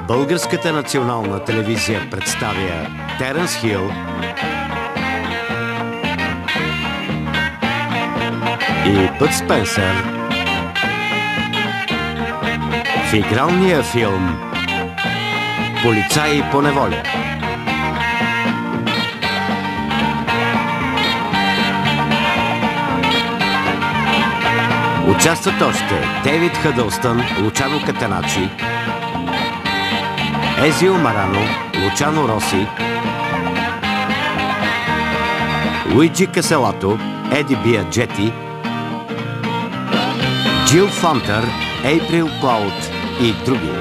Българската национална телевизия представя Теренс Хил и Бъд Спенсър в игралния филм "Полицаи по неволя". Участват още Дейвид Хъдълстън, Лучано Катеначи, Езио Марано, Лучано Роси, Луиджи Каселато, Еди Биаджети, Джил Фонтър, Ейприл Клауд и други.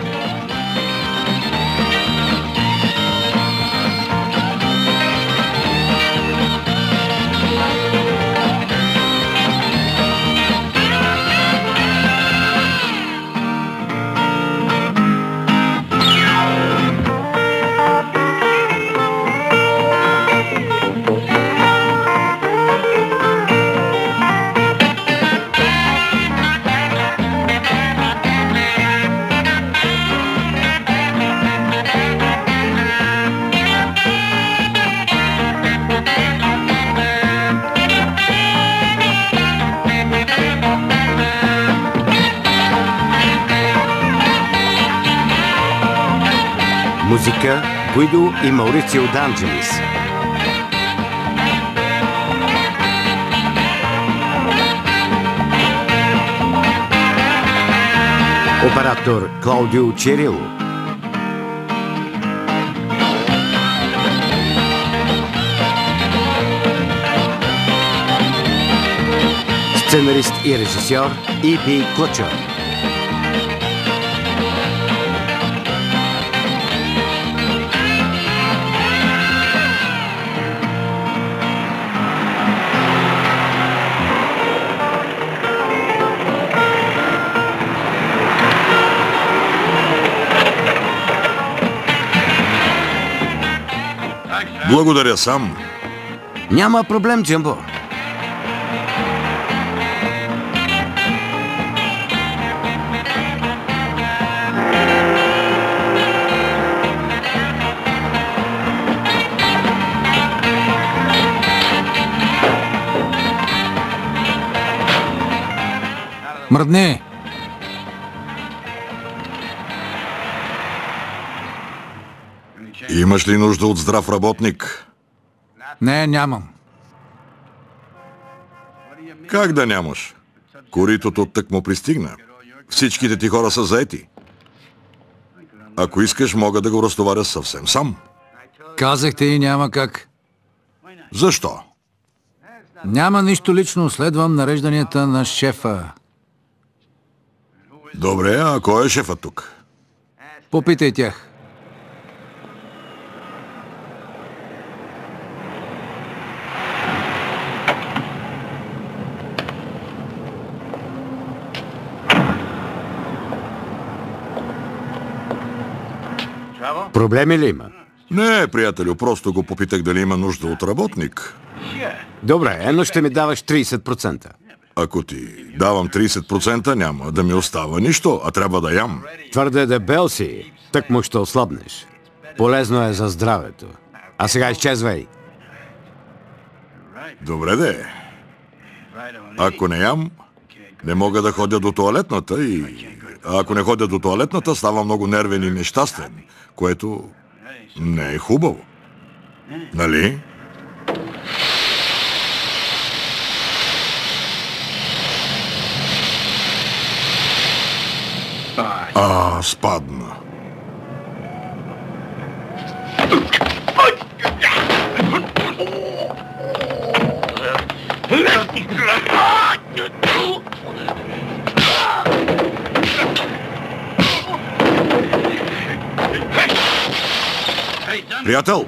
Музика Гуидо и Маурицио Д'Анджелис. Оператор Клаудио Чирило. Сценарист и режисьор И.Б. Клъчър. Благодаря сам. Няма проблем, Джамбо. Мръдни! Имаш ли нужда от здрав работник? Не, нямам. Как да нямаш? Коритото тък му пристигна. Всичките ти хора са заети. Ако искаш, мога да го разтоваря съвсем сам. Казахте и няма как. Защо? Няма нищо лично, следвам нарежданията на шефа. Добре, а кой е шефът тук? Попитай тях. Проблеми ли има? Не, приятелю, просто го попитах дали има нужда от работник. Добре, но ще ми даваш 30%. Ако ти давам 30%, няма да ми остава нищо, а трябва да ям. Твърде дебел си, тък му ще ослабнеш. Полезно е за здравето. А сега изчезвай. Добре де. Ако не ям, не мога да ходя до тоалетната и... А ако не ходя до тоалетната, става много нервен и нещастен, което не е хубаво. Нали? Спадна. Приятел!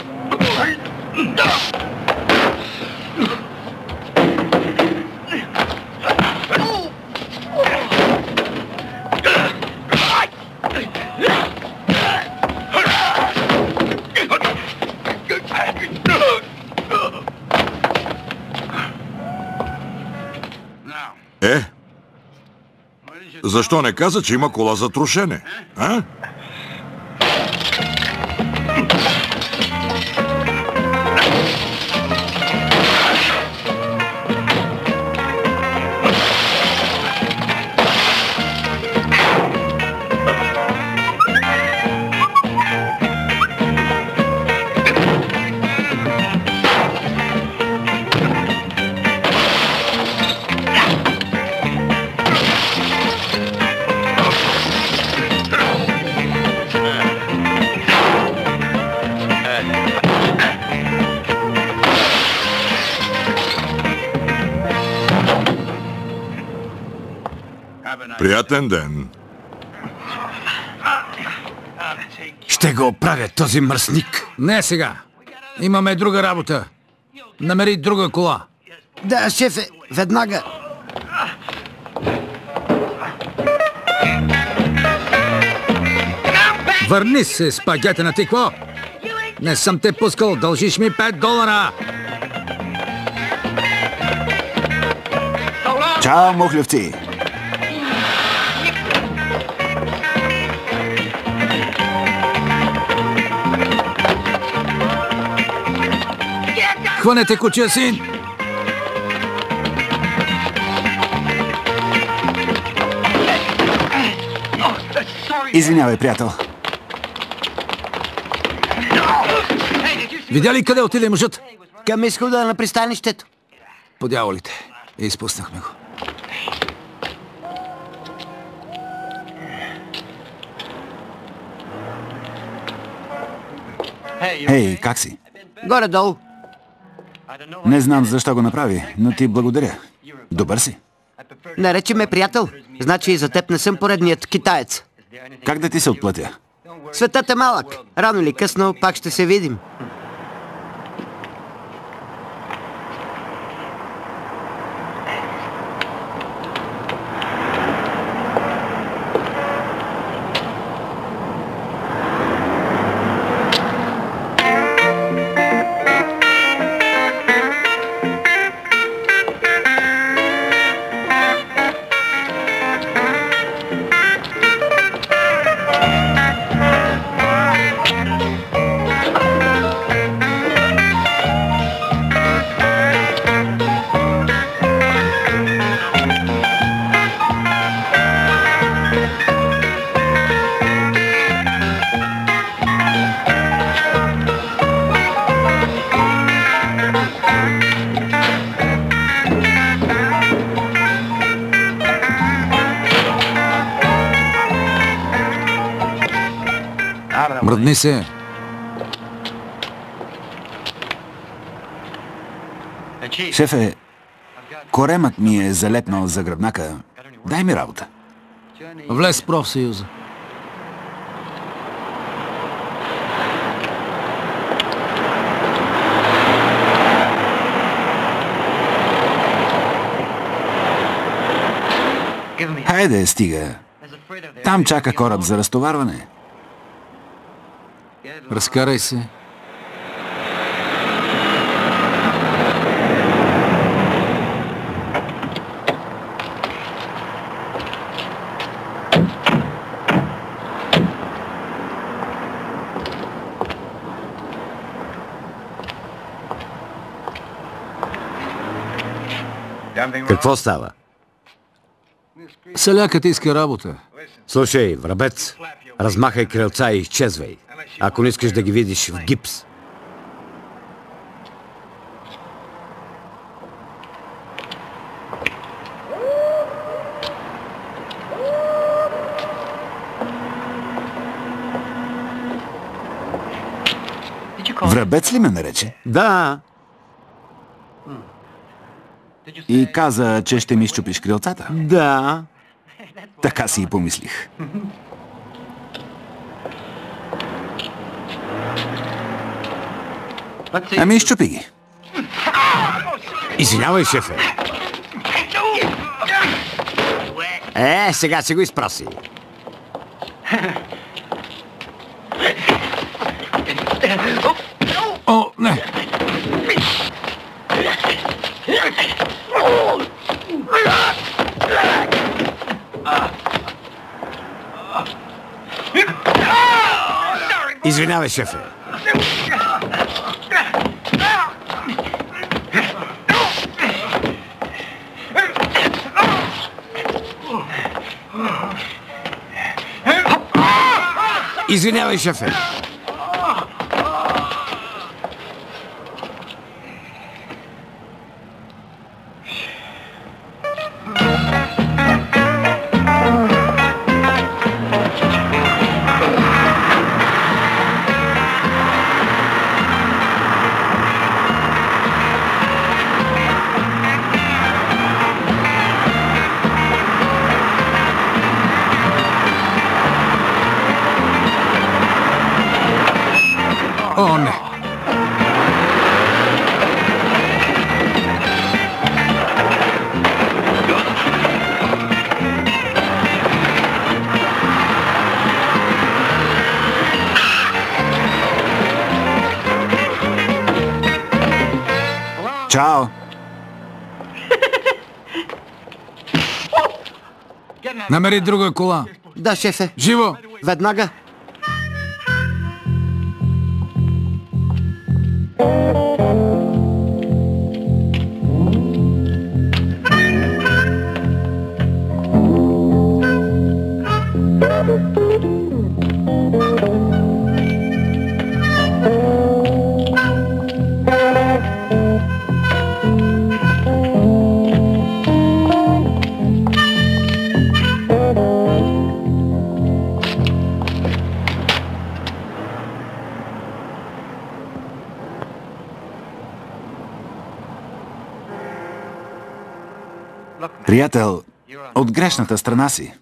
Защо не каза, че има кола за трошене? А? Приятен ден. Ще го оправя този мръсник. Не сега. Имаме друга работа. Намери друга кола. Да, шефе, веднага. Върни се, спагетена ти, какво? Не съм те пускал, дължиш ми $5. Чао, мухлевци! Хванете кучия син! Извинявай, приятел. Видя ли къде отиде мъжът? Към изхода на пристанището. По дяволите. Изпуснахме го. Хей, как си? Горе-долу. Не знам защо го направи, но ти благодаря. Добър си. Наречи ме приятел. Значи и за теб не съм поредният китаец. Как да ти се отплатя? Светът е малък. Рано или късно пак ще се видим. Мръдни се. Шефе, коремът ми е залепнал за гръбнака. Дай ми работа. Влез в профсъюза. Хайде, стига. Там чака кораб за разтоварване. Разкарай се. Какво става? Селякът иска работа. Слушай, врабец, размахай крилца и изчезвай. Ако не искаш да ги видиш в гипс. Врабец ли ме нарече? Да. И каза, че ще ми счупиш крилцата. Да. Така си и помислих. Ами изчупи ги. Извинявай, шефе. Сега си го изпроси. О, не! Извинявай, шефе. Извинявай, шефе. О, не. Чао! Намери друга кола. Да, шефе. Живо! Веднага. Приятел, от грешната страна си.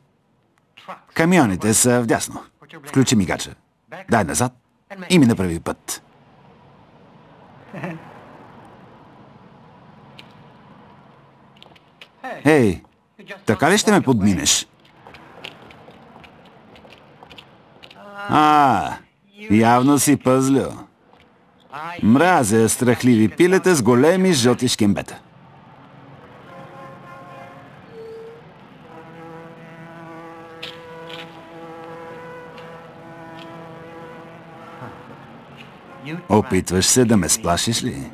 Камионите са вдясно. Включи мигача. Дай назад и ми направи път. Ей, така ли ще ме подминеш? Явно си пъзлю. Мразя страхливи пилета с големи жълти шкембета. Опитваш се да ме сплашиш ли?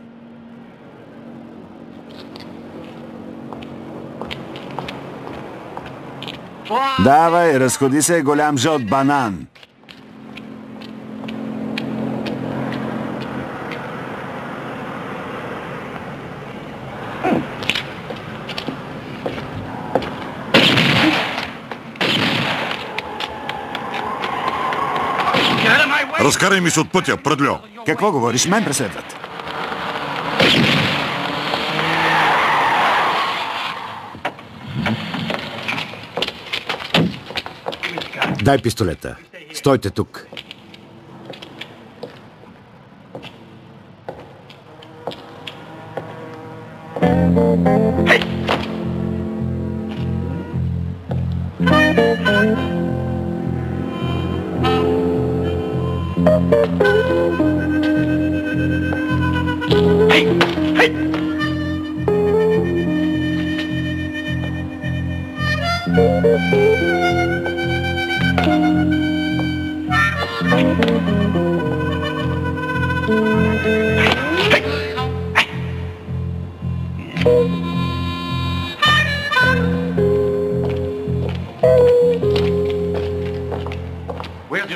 Давай, разходи се, голям жълт банан. Разкарай ми се от пътя, пръдльо! Какво говориш? Мен преследват. Дай пистолета. Стойте тук.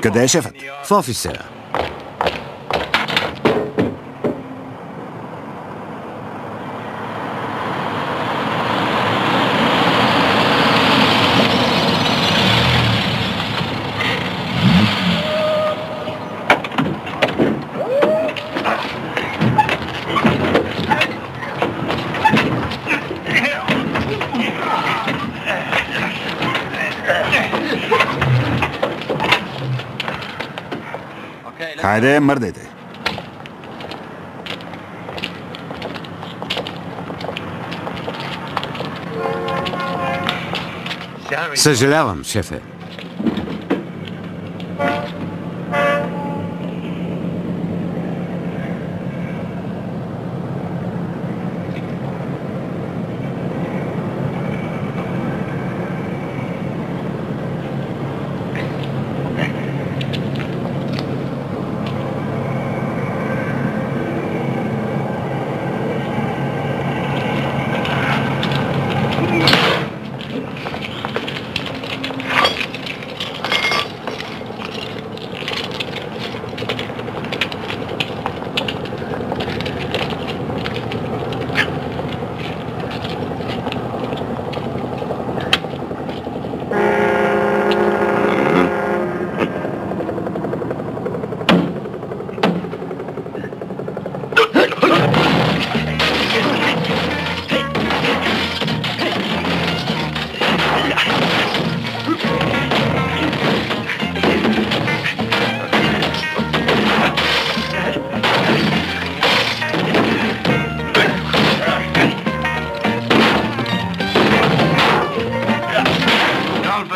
Къде е шефът? В офиса. Хайде, мърдайте. Съжалявам, шефе.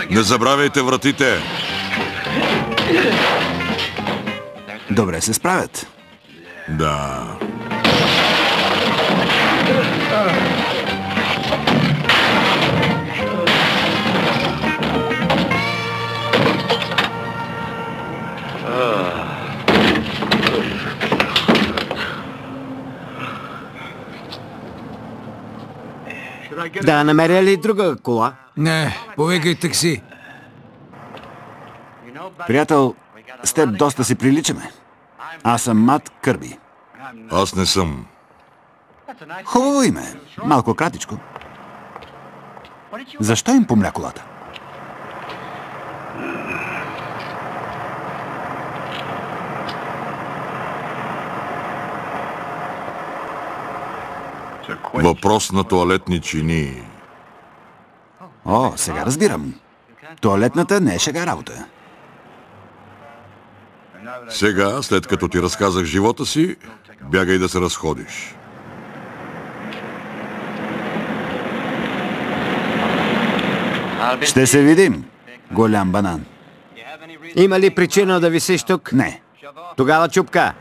Не забравяйте вратите. Добре се справят. Да. Да намеря ли друга кола? Не, повикай такси. Приятел, с теб доста си приличаме. Аз съм Мат Кърби. Аз не съм. Хубаво име. Малко кратичко. Защо им помля колата? Въпрос на тоалетни чини. О, сега разбирам. Тоалетната не е шега работа. Сега, след като ти разказах живота си, бягай да се разходиш. Ще се видим, голям банан. Има ли причина да висиш тук? Не. Тогава чупка.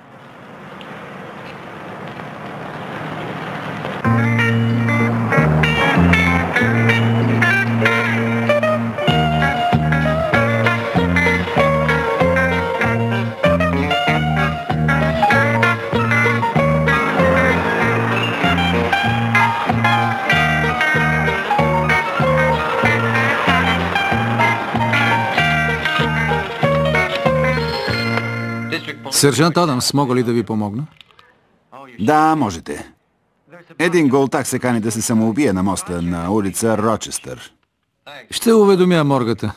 Сержант Адамс, мога ли да ви помогна? Да, можете. Един голтак се кани да се самоубие на моста на улица Рочестър. Ще уведомя моргата.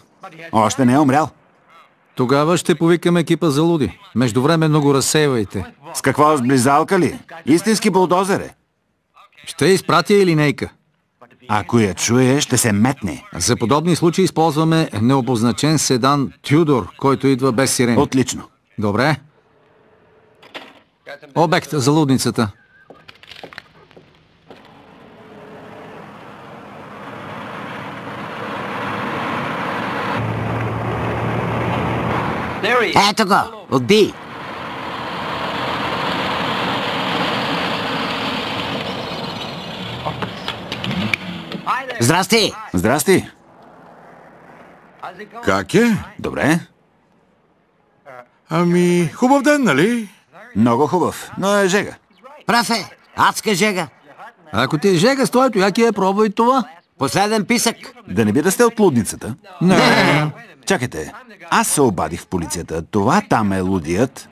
Още не е умрял. Тогава ще повикам екипа за луди. Междувременно го разсейвайте. С какво, с близалка ли? Истински булдозер е. Ще изпратя и линейка. Ако я чуе, ще се метне. За подобни случаи използваме необозначен седан Тюдор, който идва без сирени. Отлично. Добре. Обект за лудницата. Ето го, отби. Здрасти. Здрасти. Как е? Добре. Ами, хубав ден, нали? Много хубав, но е жега. Прав е. Адска жега. Ако ти е жега с твоето яки, пробвай това. Последен писък. Да не би да сте от лудницата? Не. Чакайте, аз се обадих в полицията. Това там е лудият.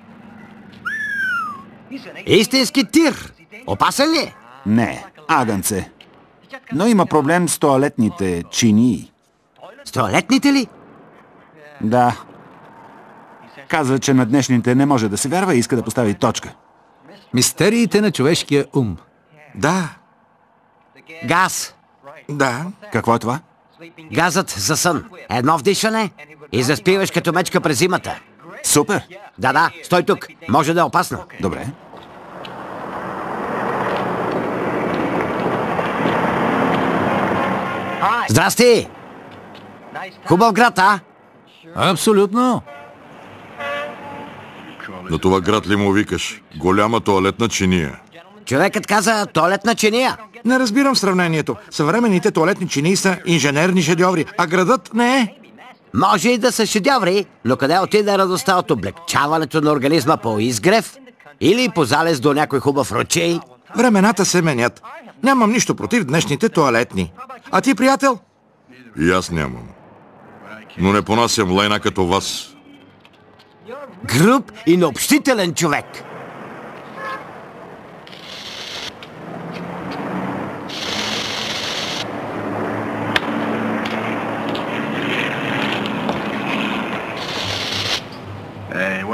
Истински тир. Опасен ли е? Не, агънце. Но има проблем с тоалетните чинии. С тоалетните ли? Да. Казва, че на днешните не може да се вярва и иска да постави точка. Мистериите на човешкия ум. Да. Газ. Да. Какво е това? Газът за сън. Едно вдишване и заспиваш като мечка през зимата. Супер. Да, стой тук. Може да е опасно. Добре. Здрасти! Хубав град, а? Абсолютно. На това град ли му викаш? Голяма тоалетна чиния. Човекът каза тоалетна чиния. Не разбирам сравнението. Съвременните тоалетни чинии са инженерни шедьоври, а градът не е. Може и да са шедьоври, но къде отиде радостта от облегчаването на организма по изгрев? Или по залез до някой хубав ручей? Времената се менят. Нямам нищо против днешните тоалетни. А ти, приятел? И аз нямам. Но не понасям лайна като вас. Груб и необщителен човек.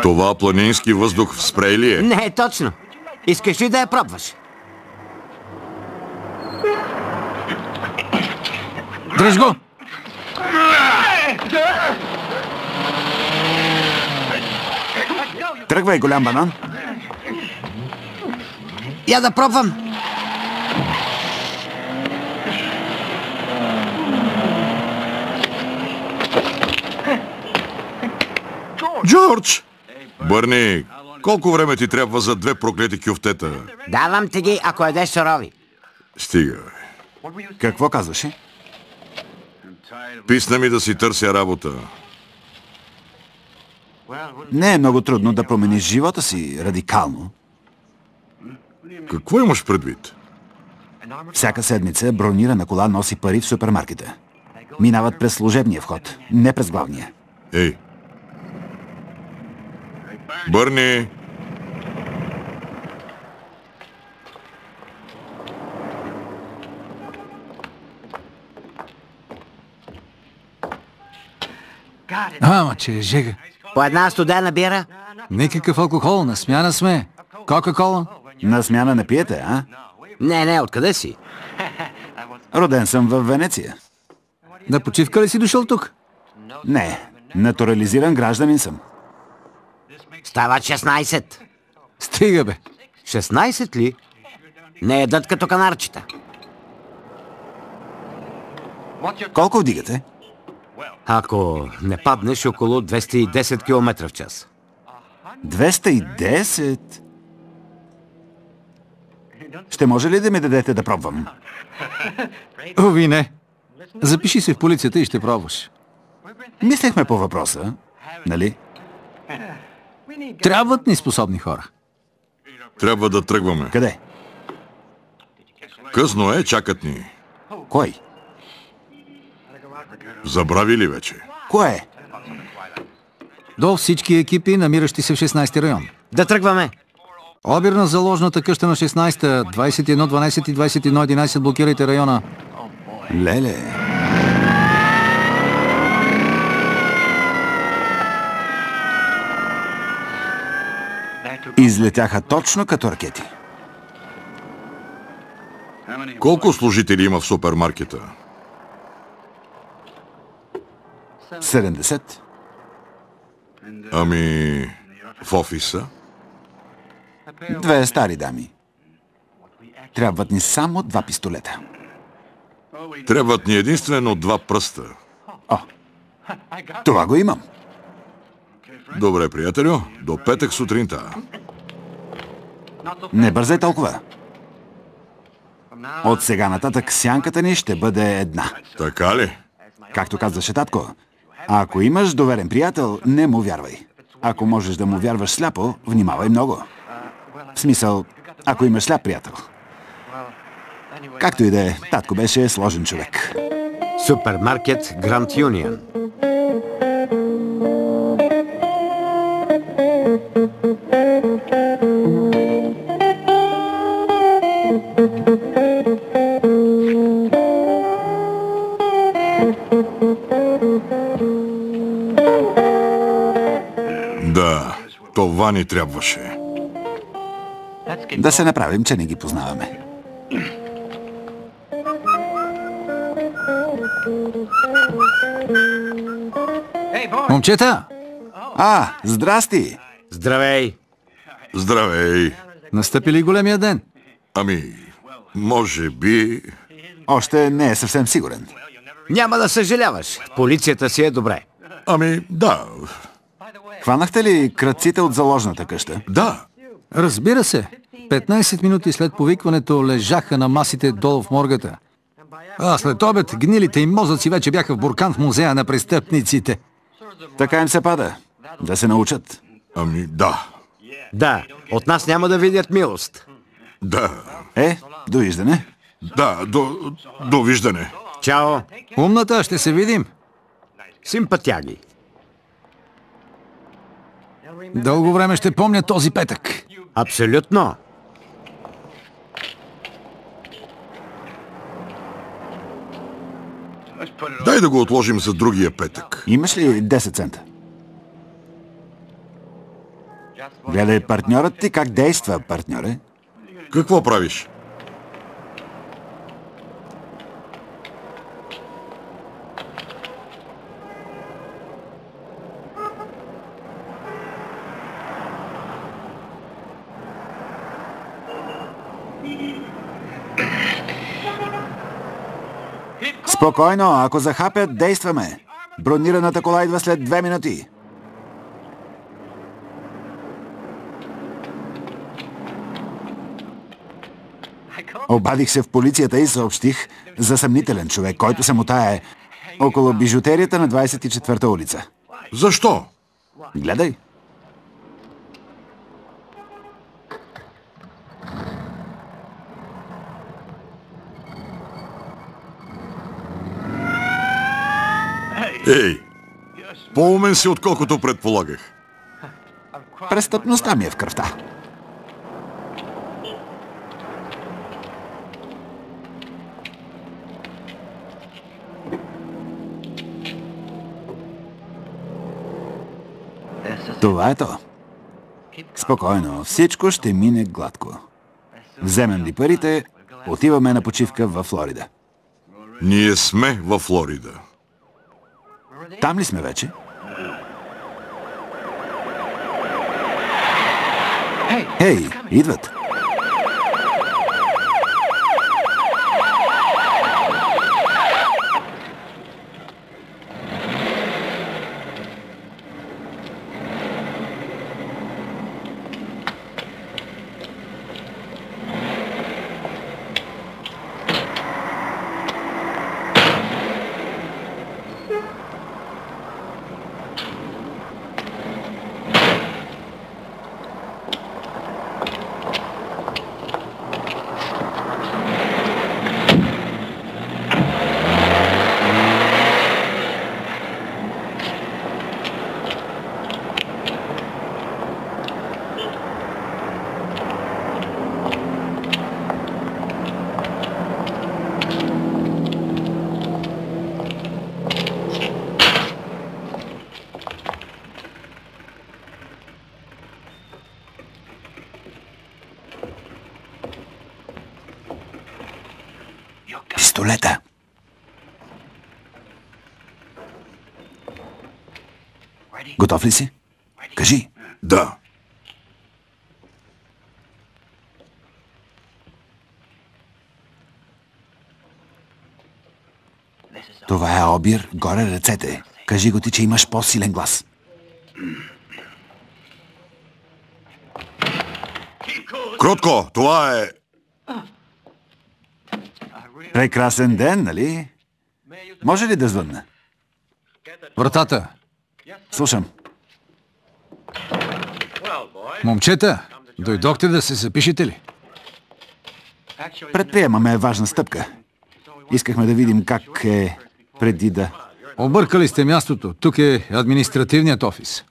Това планински въздух в спрей ли е? Не е точно. Искаш ли да я пробваш? Дръж го! Тръгвай, голям банан. Я да пробвам. Джордж! Бърни, колко време ти трябва за 2 проклети кюфтета? Давам ти ги, ако ядеш сурови. Стига, бе. Какво казваше? Писна ми да си търся работа. Не е много трудно да промениш живота си радикално. Какво имаш предвид? Всяка седмица бронирана кола носи пари в супермаркета. Минават през служебния вход, не през главния. Ей! Бърни! Ама, че е жега. По една студена бира? Никакъв алкохол, на смяна сме. Кока-кола? На смяна не пиете, а? Не, откъде си? Роден съм в Венеция. На почивка ли си дошъл тук? Не, натурализиран гражданин съм. Стават 16. Стига, бе. 16 ли? Не едат като канарчета. Колко вдигате? Ако не паднеш, около 210 км в час. 210? Ще може ли да ми дадете да пробвам? Ови, не. Запиши се в полицията и ще пробваш. Мислехме по въпроса, нали? Трябват ни способни хора. Трябва да тръгваме. Къде? Късно е, чакат ни. Кой? Забрави ли вече? Кое? До всички екипи, намиращи се в 16-ти район. Да тръгваме. Обир на заложната къща на 16-та, 21, 12 и 21, 11, блокирайте района. Леле. Излетяха точно като ракети. Колко служители има в супермаркета? 70. Ами... в офиса? 2 стари дами. Трябват ни само 2 пистолета. Трябват ни единствено 2 пръста. О, това го имам. Добре, приятелю, до петък сутринта. Не бързай толкова. От сега нататък сянката ни ще бъде една. Така ли? Както казваше татко, ако имаш доверен приятел, не му вярвай. Ако можеш да му вярваш сляпо, внимавай много. В смисъл, ако имаш сляп приятел. Както и да е, татко беше сложен човек. Супермаркет Гранд Юнион. Да, това ни трябваше. Да се направим, че не ги познаваме. Момчета, Здрасти! Здравей! Здравей! настъпи ли големия ден? Ами, може би... Още не е съвсем сигурен. Няма да съжаляваш. Полицията си е добре. Ами, да. Хванахте ли крадците от заложната къща? Да. Разбира се. 15 минути след повикването лежаха на масите долу в моргата. А след обед гнилите им мозъци вече бяха в буркан в музея на престъпниците. Така им се пада. Да се научат. Ами, да. Да, от нас няма да видят милост. Да. Довиждане. Да, довиждане. Чао! Умната, ще се видим. Симпатяги! Дълго време ще помня този петък. Абсолютно! Дай да го отложим за другия петък. Имаш ли 10 цента? Гледай партньорът ти как действа, партньоре. Какво правиш? Спокойно, ако захапят, действаме. Бронираната кола идва след 2 минути. Обадих се в полицията и съобщих за съмнителен човек, който се мотае около бижутерията на 24-та улица. Защо? Гледай. Ей, по-умен си, отколкото предполагах. Престъпността ми е в кръвта. Това е то. Спокойно, всичко ще мине гладко. Вземем ли парите, отиваме на почивка във Флорида. Ние сме във Флорида. Там ли сме вече? Хей, идват. Пистолета. Готов ли си? Кажи. Да. Това е обир, горе ръцете. Кажи го ти, че имаш по-силен глас. Кротко, това е... Прекрасен ден, нали? Може ли да звънна? Вратата. Слушам. Момчета, дойдохте да се запишете ли? Предприемаме важна стъпка. Искахме да видим как е преди да... Объркали сте мястото. Тук е административният офис.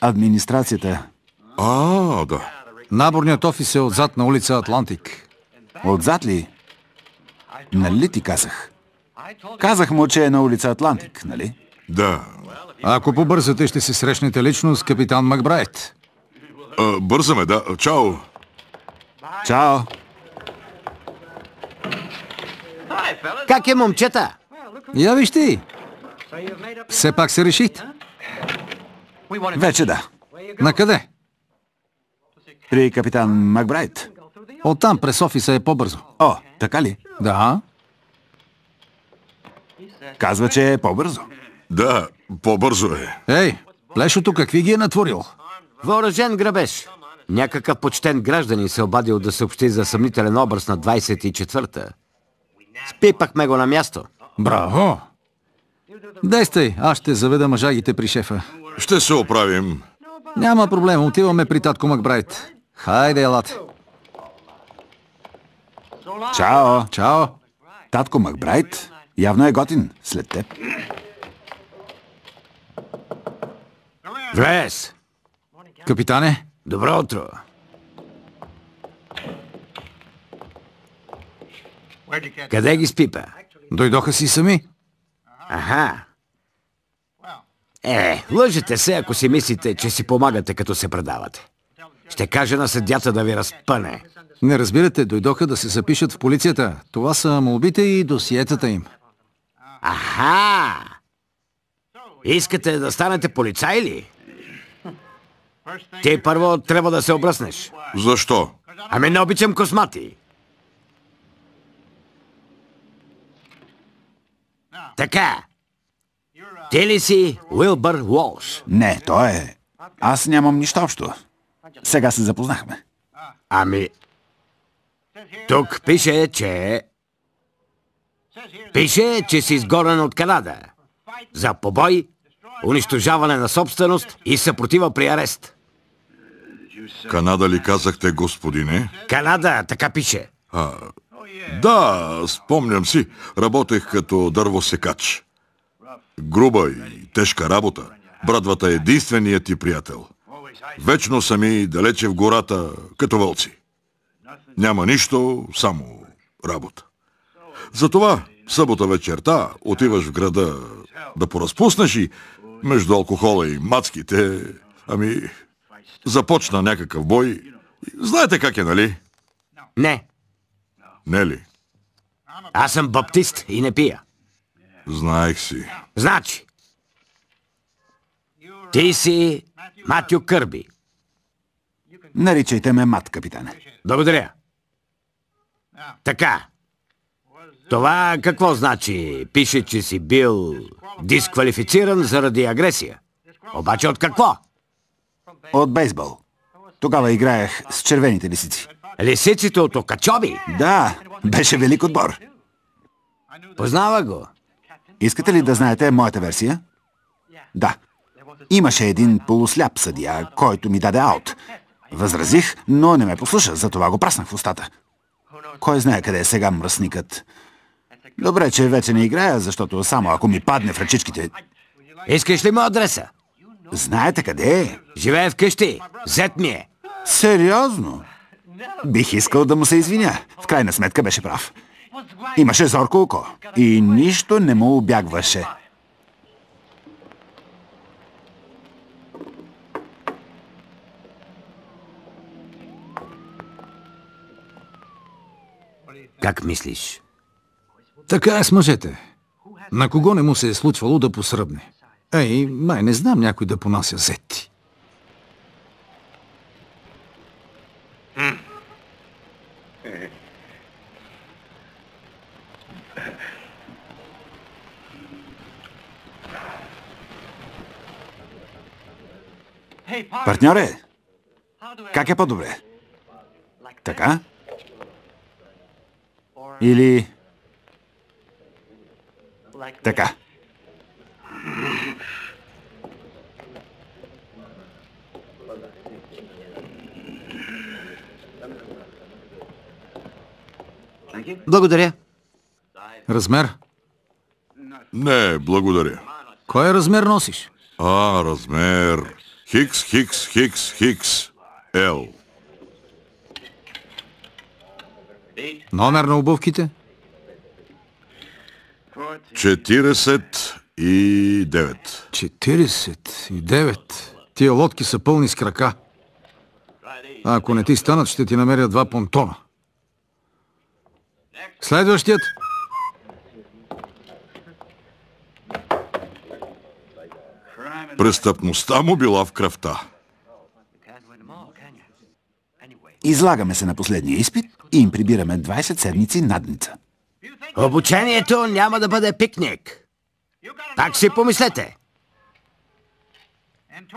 Администрацията. Да. Наборният офис е отзад на улица Атлантик. Отзад ли? Нали ти казах? Казах му, че е на улица Атлантик, нали? Да. Ако побързате, ще се срещнете лично с капитан Макбрайт. Бързаме, да. Чао. Чао. Как е, момчета? Я виж ти. Все пак се решихте. Вече да. Накъде? При капитан Макбрайт. Оттам през офиса е по-бързо. О, така ли? Да. Казва, че е по-бързо. Да, по-бързо е. Ей, плешото какви ги е натворил? Въоръжен грабеж. Някакъв почтен гражданин се обадил да съобщи за съмнителен образ на 24-та. Спипахме го на място. Браво! Действай, аз ще заведа мъжагите при шефа. Ще се оправим. Няма проблем, отиваме при татко Макбрайт. Хайде, елате. Чао. Чао. Татко Макбрайт явно е готин след теб. Влез! Капитане, Добро утро! Къде ги спипа? дойдоха си сами. Аха. Лъжете се, ако си мислите, че си помагате, като се предавате. Ще кажа на съдята да ви разпъне. Не разбирате, дойдоха да се запишат в полицията. Това са молбите и досиетата им. Аха! Искате да станете полицай ли? Ти първо трябва да се обръснеш. Защо? Ами не обичам космати. Така. Ти ли си Уилбър Уолш? Не, той е... Аз нямам нищо общо. Сега се запознахме. Ами, Тук пише, че си изгонен от Канада за побой, унищожаване на собственост и съпротива при арест. Канада ли казахте, господине? Канада, така пише. Да, спомням си. Работех като дървосекач. Груба и тежка работа. Брадвата е единственият ти приятел. Вечно сами, далече в гората, като вълци. Няма нищо, само работа. Затова събота вечерта отиваш в града да поразпуснеш и между алкохола и мацките, започна някакъв бой. Знаете как е, нали? Не. Не ли? Аз съм баптист и не пия. Знаех си. Значи, ти си Матю Кърби. Наричайте ме Мат, капитане. Благодаря. Така. Това какво значи? Пише, че си бил дисквалифициран заради агресия. Обаче от какво? От бейсбол. Тогава играех с червените лисици. Лисиците от Окачоби? Да, беше велик отбор. Познава го. Искате ли да знаете моята версия? Да. Имаше един полусляп съдия, който ми даде аут. Възразих, но не ме послуша, затова го праснах в устата. Кой знае къде е сега мръсникът. Добре, че вече не играя, защото само ако ми падне в ръчичките... Искаш ли му адреса? Знаете къде е? Живее вкъщи. Зет ми е. Сериозно? Бих искал да му се извиня. В крайна сметка беше прав. Имаше зорко око и нищо не му обягваше. Как мислиш? Така е с мъжете. На кого не му се е случвало да посръбне? Ей, май не знам някой да понася зети. Партньоре, как е по-добре? Така? Или... така? Благодаря. Размер? Не, благодаря. Кой размер носиш? Размер. Хикс, хикс, хикс, хикс. Л. Номер на обувките? 49. 49. Тия лодки са пълни с крака. А ако не ти станат, ще ти намеря 2 понтона. Следващият. Престъпността му била в кръвта. Излагаме се на последния изпит и им прибираме 20 седмици надница. Обучението няма да бъде пикник. Так си помислете.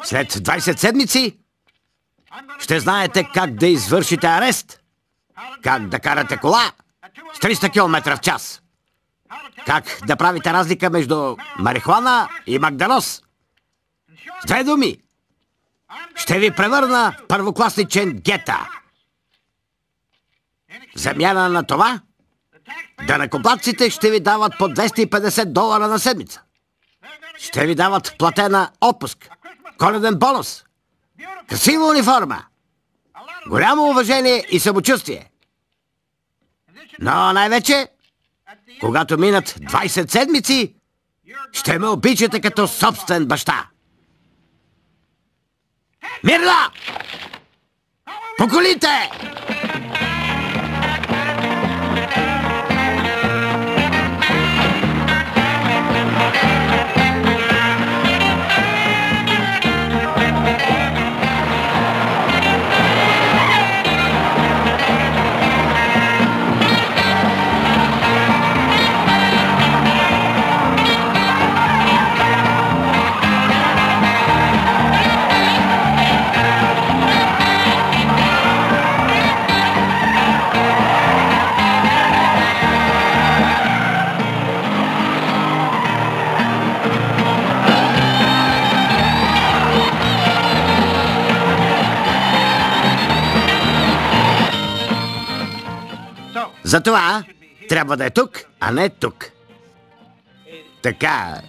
След 20 седмици ще знаете как да извършите арест, как да карате кола с 300 км в час, как да правите разлика между марихуана и магданоз. С 2 думи, ще ви превърна в първокласничен гета. В замяна на това, данъкоплатците ще ви дават по $250 на седмица. Ще ви дават платена отпуск, коледен бонус, красива униформа, голямо уважение и самочувствие. Но най-вече, когато минат 20 седмици, ще ме обичате като собствен баща. Мирно! По колите! Затова трябва да е тук, а не тук. Така.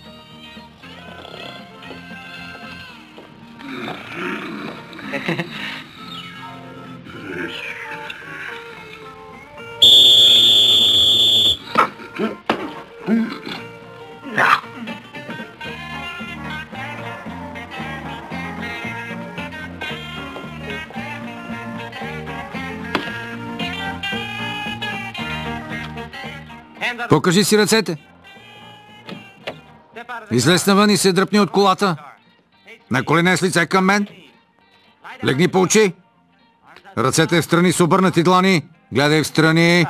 Покажи си ръцете. Излез навън и се дръпни от колата. На колене с лице към мен. Легни по очи. Ръцете в страни с обърнати длани. Гледай в страни.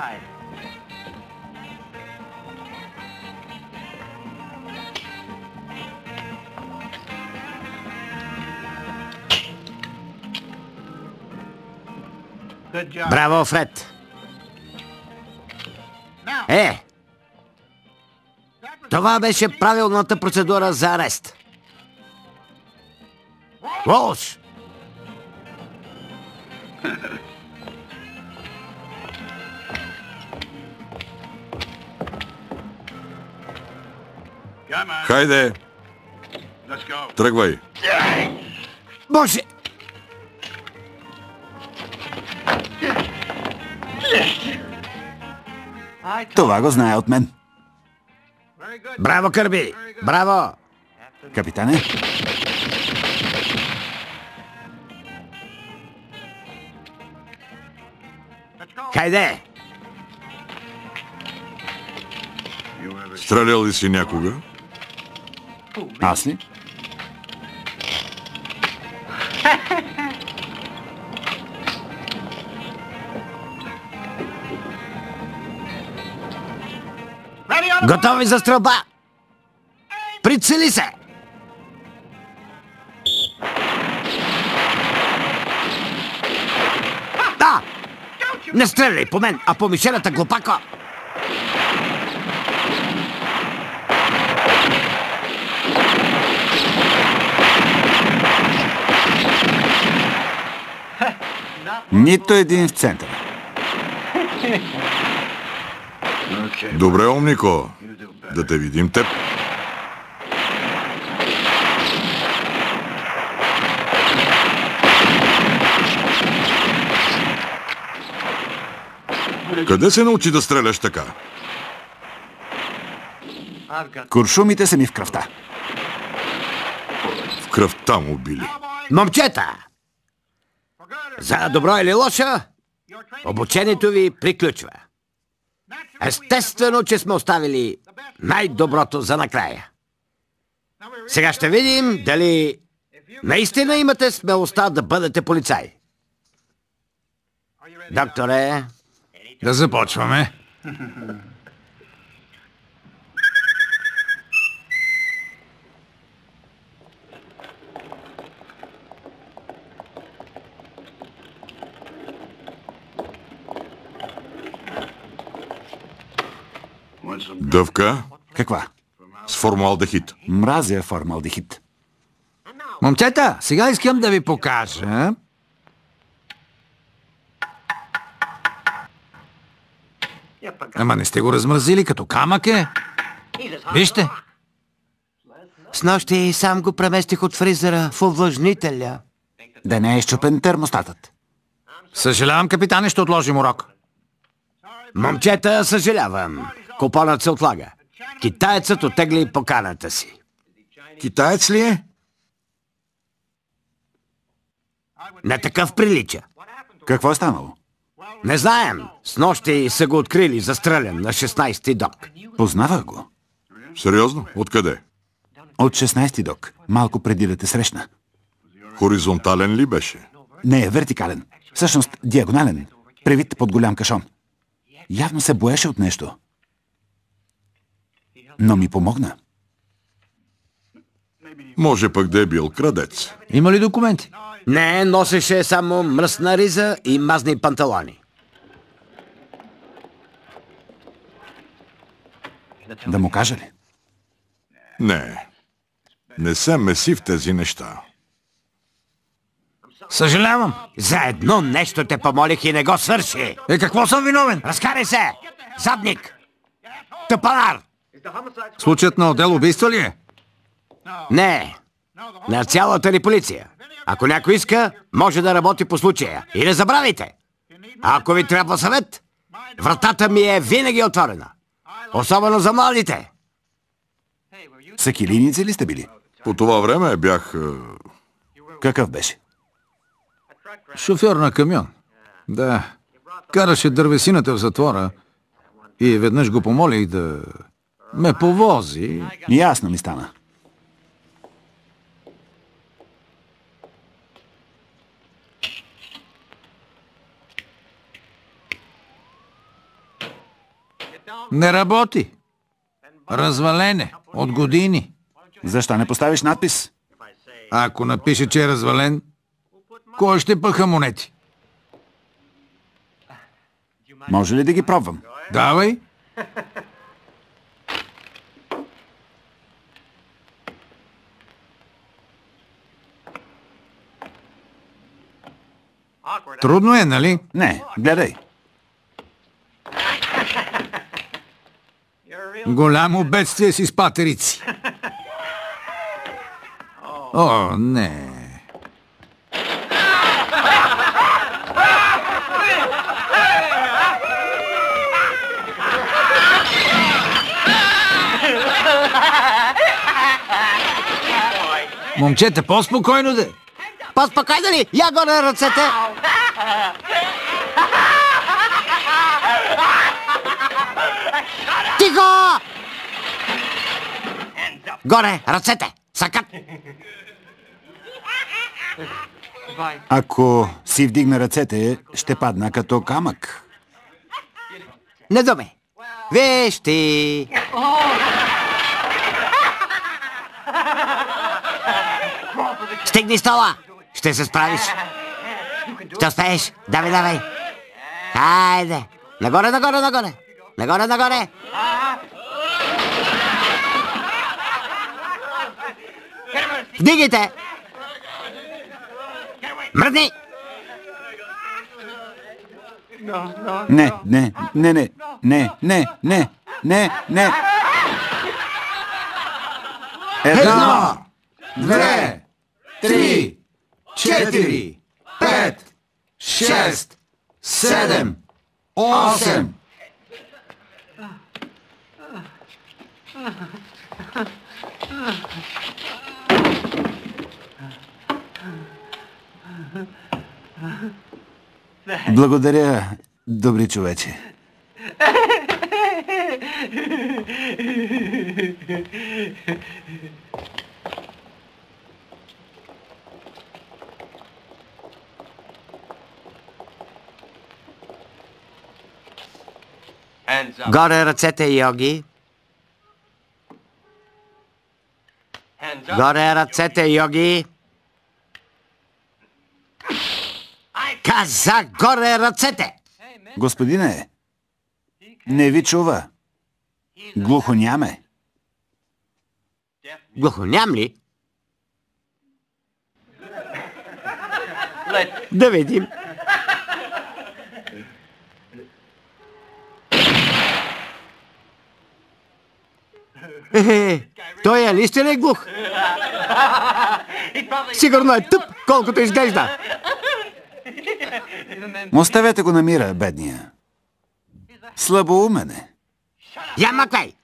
Браво, Фред. Това беше правилната процедура за арест. Уолш! Хайде! Тръгвай! Боже! Това го знае от мен. Браво, Кърби! Браво! Капитане? Хайде! Стрелял ли си някога? Аз ли? Готови за стрелба! Прицели се! Да! Не стреляй по мен, а по мишената, глупако! Нито един в центъра. Добре, умнико. Да те видим теб. Къде се научи да стреляш така? Куршумите са ми в кръвта. В кръвта му били. Момчета! За добро или лошо, обучението ви приключва. Естествено, че сме оставили най-доброто за накрая. Сега ще видим дали наистина имате смелостта да бъдете полицай. Докторе... Да започваме. Дъвка Каква? с формалдехид. Мразя формалдехид. Момчета, сега искам да ви покажа. Ама не сте го размразили като камък е. Вижте. Снощи сам го преместих от фризера в увлажнителя. Да не е изчупен термостатът. Съжалявам, капитане, ще отложим урок. Момчета, съжалявам. Купонът се отлага. Китаецът оттегли поканата си. Китаец ли е? Не такъв прилича. Какво е станало? Не знаем. Снощи са го открили застрелян на 16-ти док. Познавах го. Сериозно? Откъде? От 16-ти док. Малко преди да те срещна. Хоризонтален ли беше? Не, вертикален. Всъщност диагонален. Привит под голям кашон. Явно се боеше от нещо. Но ми помогна. Може пък да е бил крадец. Има ли документи? Не, носеше само мръсна риза и мазни панталони. Да му кажа ли? Не. Не се меси в тези неща. Съжалявам. За едно нещо те помолих и не го свърши. Какво съм виновен? Разкарай се! Задник! Тъпанар! Случаят на отдел убийства ли е? Не. На цялата ни полиция. Ако някой иска, може да работи по случая. И не забравяйте! Ако ви трябва съвет, вратата ми е винаги отворена. Особено за младите. Сакилийници ли сте били? По това време бях... Какъв беше? Шофьор на камион. Да. Караше дървесината в затвора и веднъж го помолих да ме повози. Ясно ми стана. Не работи. Развалене. От години. Защо не поставиш надпис? Ако напише, че е развален, кой ще пъха монети? Може ли да ги пробвам? Давай. Трудно е, нали? Не, гледай. Голямо бедствие си с патерици. О, не. Момчета, по-спокойно де. По-спокойно ли? Я горе ръцете! Тихо! Горе, ръцете! Сакат! Ако си вдигна ръцете, ще падна като камък. Не думи! Виж ти! Стигни стола! Ще се справиш! Ще успееш! Давай, давай! Хайде! Нагоре, нагоре, нагоре! Нагоре, нагоре! Вдигайте! Мръдни! Не, не, не, не, не, не, не, не, не. Едно, две, три, четири, пет, шест, седем, осем. Благодаря, добри човече. Горе ръцете, йоги! Горе ръцете, йоги! Каза горе ръцете! Господине, не ви чува. Глухоням е. Глухоням ли? Да видим. Той е наистина е глух. Сигурно е тъп, колкото изглежда. Оставете го на мира, бедния. Слабоумен е. Я маквай!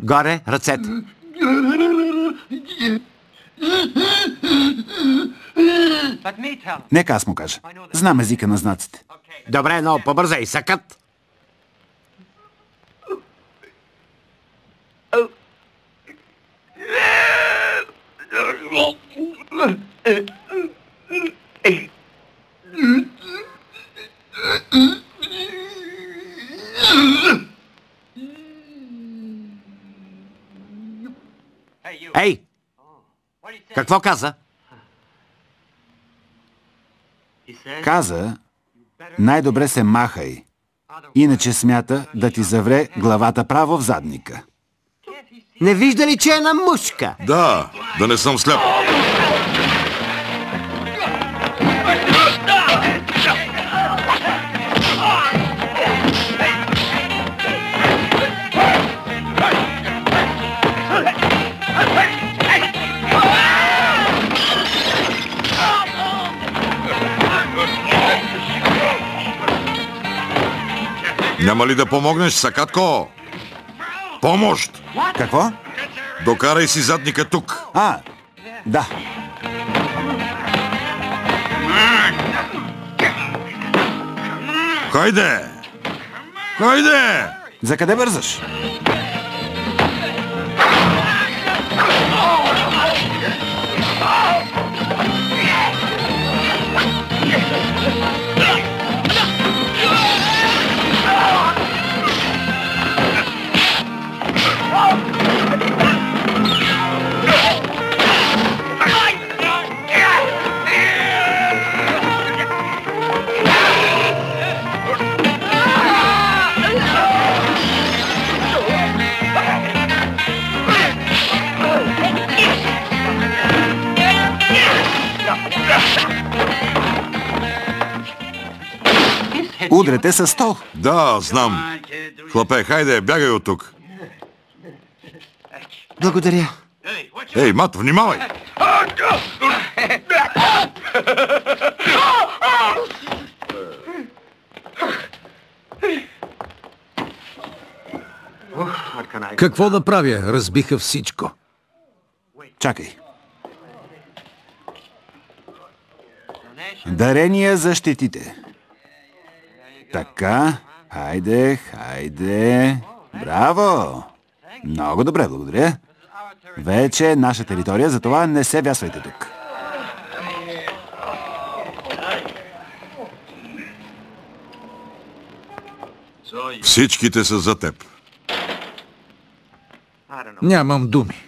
Горе ръцете. Нека аз му кажа. Знам езика на знаците. Добре, но побързай, сакът. Ей! Какво каза? Каза, най-добре се махай, иначе смята да ти завре главата право в задника. Не вижда ли, че е на мушка? Да не съм сляп. Няма ли да помогнеш, Сакатко? Помощ! Какво? Докарай си задника тук. Да. Хайде! Хайде! За къде бързаш? Удрете със стол. Да, знам. Хлапе, хайде, бягай от тук. Благодаря. Ей, Мат, внимавай! Какво да правя? Разбиха всичко. Чакай. Дарения за щетите. Така, хайде. Браво! Много добре, благодаря. Вече е наша територия, затова не се вясвайте тук. Всичките са за теб. Нямам думи.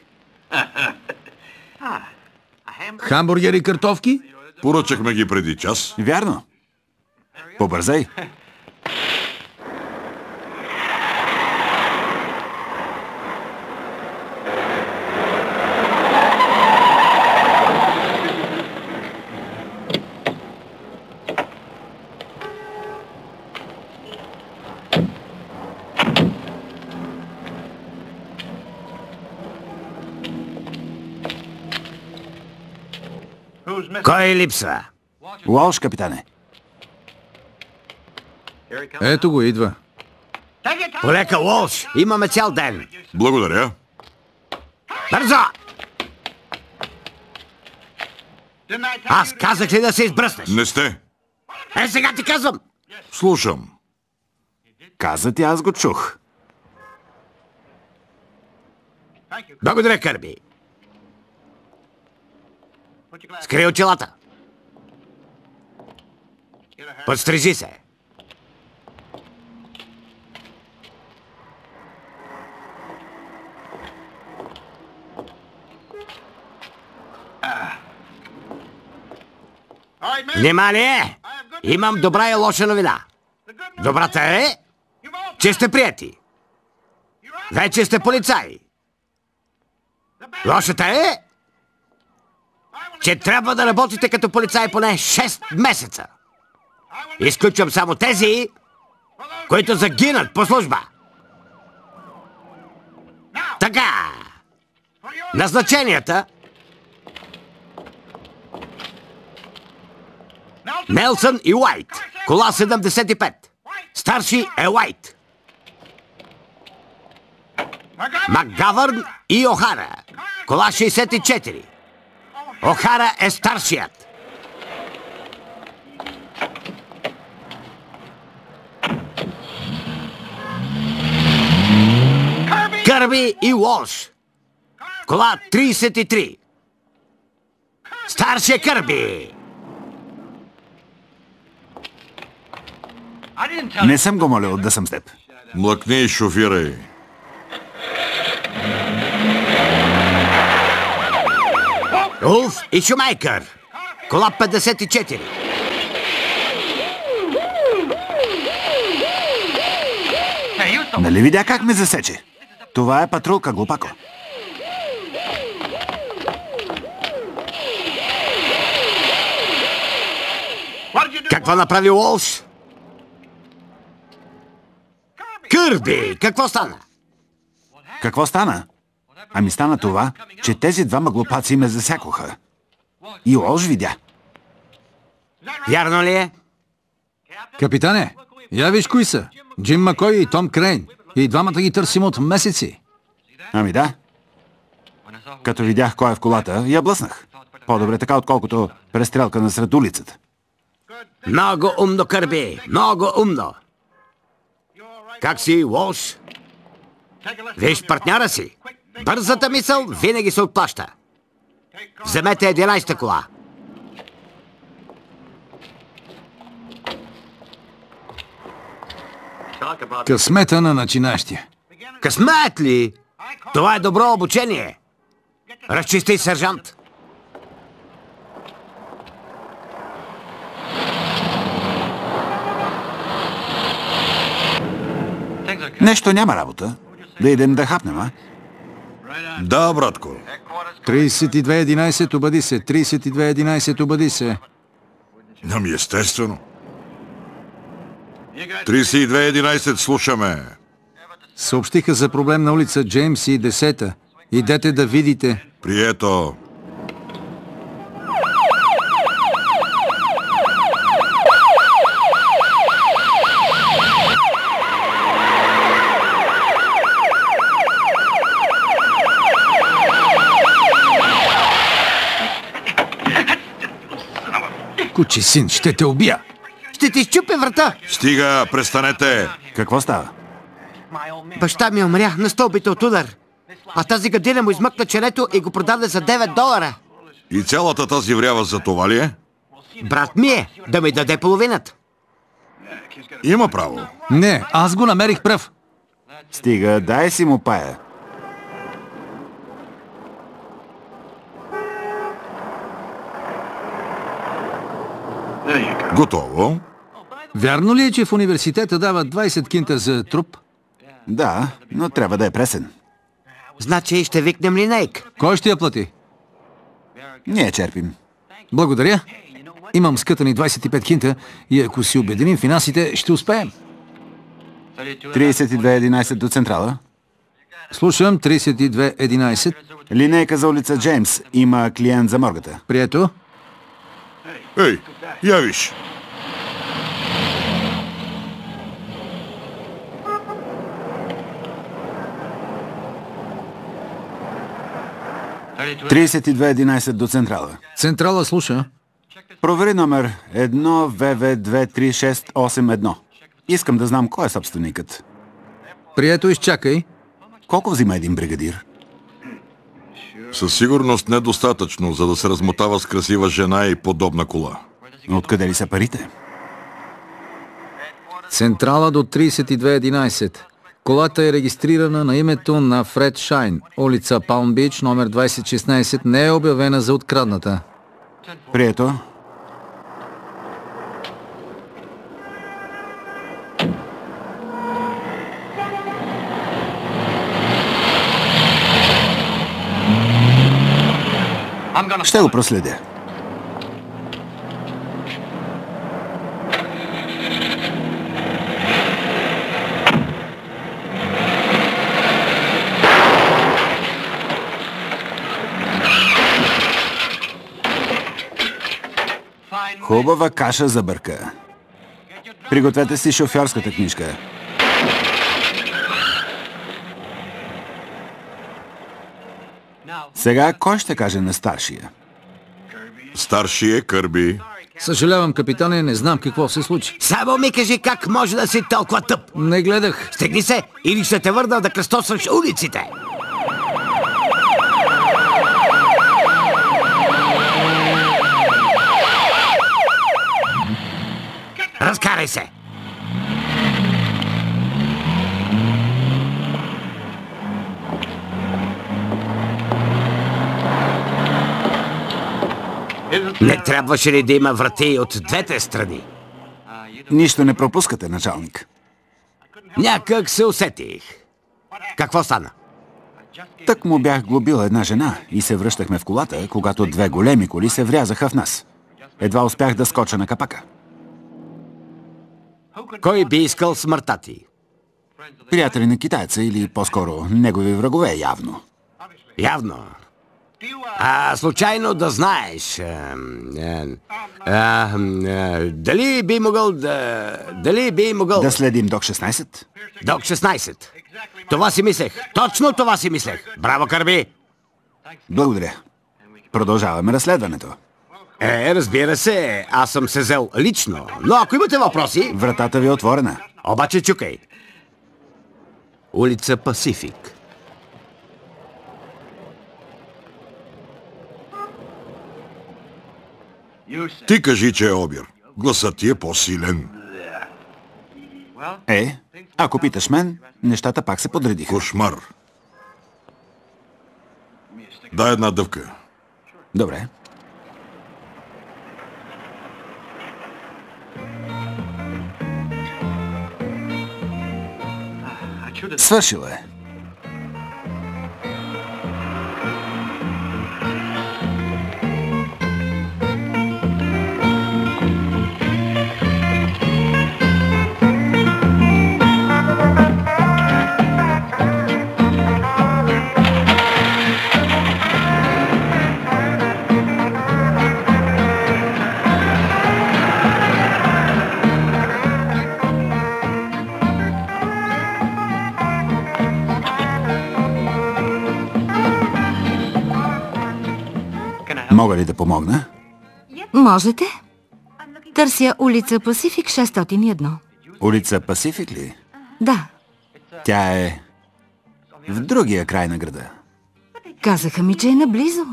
Хамбургери и картофки? Поръчахме ги преди час. Вярно. Побързай. Кой липсва? Уолш, капитане. Ето го, идва. Полека, Уолш, имаме цял ден. Благодаря. Бързо! Аз казах ли да се избръснеш? Не сте. Сега ти казвам. Слушам. Каза ти, аз го чух. Благодаря, Кърби. Скри очилата. Подстрижи се. Внимание! Имам добра и лоша новина. Добрата е, че сте приети. Вече сте полицаи. Лошата е, че трябва да работите като полицаи поне 6 месеца. Изключвам само тези, които загинат по служба. Така. Назначенията. Нелсън и Уайт. Кола 75. Старши е Уайт. Макгавърн и Охара. Кола 64. Охара е старшият. Кърби и Уолш. Кола 33. Старши е Кърби. Не съм го молил да съм с теб. Млъкни и шофирай. Улф и Шумайкър. Кола 54. Нали видя как ме засече? Това е патрулка, глупако. Какво направи Уолш? Кърби, какво стана? Какво стана? Ами стана това, че тези двама глупаци ме засякоха. И Уолш видя. Вярно ли е? Капитане, я виж кои са. Джим Макой и Том Крейн. И двамата ги търсим от месеци. Ами да. Като видях кой е в колата, я блъснах. По-добре така, отколкото престрелка насред улицата. Много умно, Кърби, много умно. Как си, Уолш? Виж партньора си. Бързата мисъл винаги се отплаща. Вземете 11-та кола. Късмета на начинащия. Късмет ли? Това е добро обучение. Разчисти, сержант. Нещо няма работа. Да идем да хапнем, а? Да, братко. 32-11, обади се. 32-11, обади се. Ами естествено. 32-11, слушаме. Съобщиха за проблем на улица Джеймс и 10-та. Идете да видите. Прието. Кучи син, ще те убия. Ще ти изчупя врата. Стига, престанете. Какво става? Баща ми умря на стълбите от удар. А тази гадина му измъкна черето и го продаде за $9. И цялата тази врява за това ли е? Брат ми е да ми даде половината. Има право. Не, аз го намерих пръв. Стига, дай си му пая. Готово. Вярно ли е, че в университета дават 20 кинта за труп? Да, но трябва да е пресен. Значи ще викнем линейк. Кой ще я плати? Ние черпим. Благодаря. Имам скътани 25 кинта и ако си обединим финансите, ще успеем. 32-11 до централа. Слушам, 32-11. Линейка за улица Джеймс. Има клиент за моргата. Прието. Ей, я виж. Тридесет и 2-11 до централа. Централа слуша. Провери номер 1 ВВ23681. Искам да знам кой е собственикът. Прието, изчакай. Колко взима един бригадир? Със сигурност недостатъчно, за да се размотава с красива жена и подобна кола. Откъде ли са парите? Централа до 3211. Колата е регистрирана на името на Фред Шайн. Улица Палм Бич, номер 2016, не е обявена за открадната. Прието. Ще го проследя. Хубава каша за бърка. Пригответе си шофьорската книжка. Сега кой ще каже на старшия? Старши е Кърби. Съжалявам, капитане, не знам какво се случи. Само ми кажи как може да си толкова тъп. Не гледах. Стегни се или ще те върна да кръстосваш улиците. Разкарай се! Не трябваше ли да има врати от двете страни? Нищо не пропускате, началник. Някак се усетих. Какво стана? Тък му бях глобил една жена и се връщахме в колата, когато две големи коли се врязаха в нас. Едва успях да скоча на капака. Кой би искал смъртта ти? Приятели на китайца или по-скоро негови врагове, явно. Явно. Случайно да знаеш... дали би могъл да... Да следим Док 16? Док 16. Това си мислех. Точно това си мислех. Браво, Кърби. Благодаря. Продължаваме разследването. Разбира се, аз съм се взел лично. Но ако имате въпроси... Вратата ви е отворена. Обаче чукай. Улица Пасифик. Ти кажи, че е обир. Гласът ти е по-силен. Ако питаш мен, нещата пак се подредиха. Кошмар. Дай една дъвка. Добре. Свършил е. Мога ли да помогна? Можете. Търся улица Пасифик 601. Улица Пасифик ли? Да. Тя е в другия край на града. Казаха ми, че е наблизо.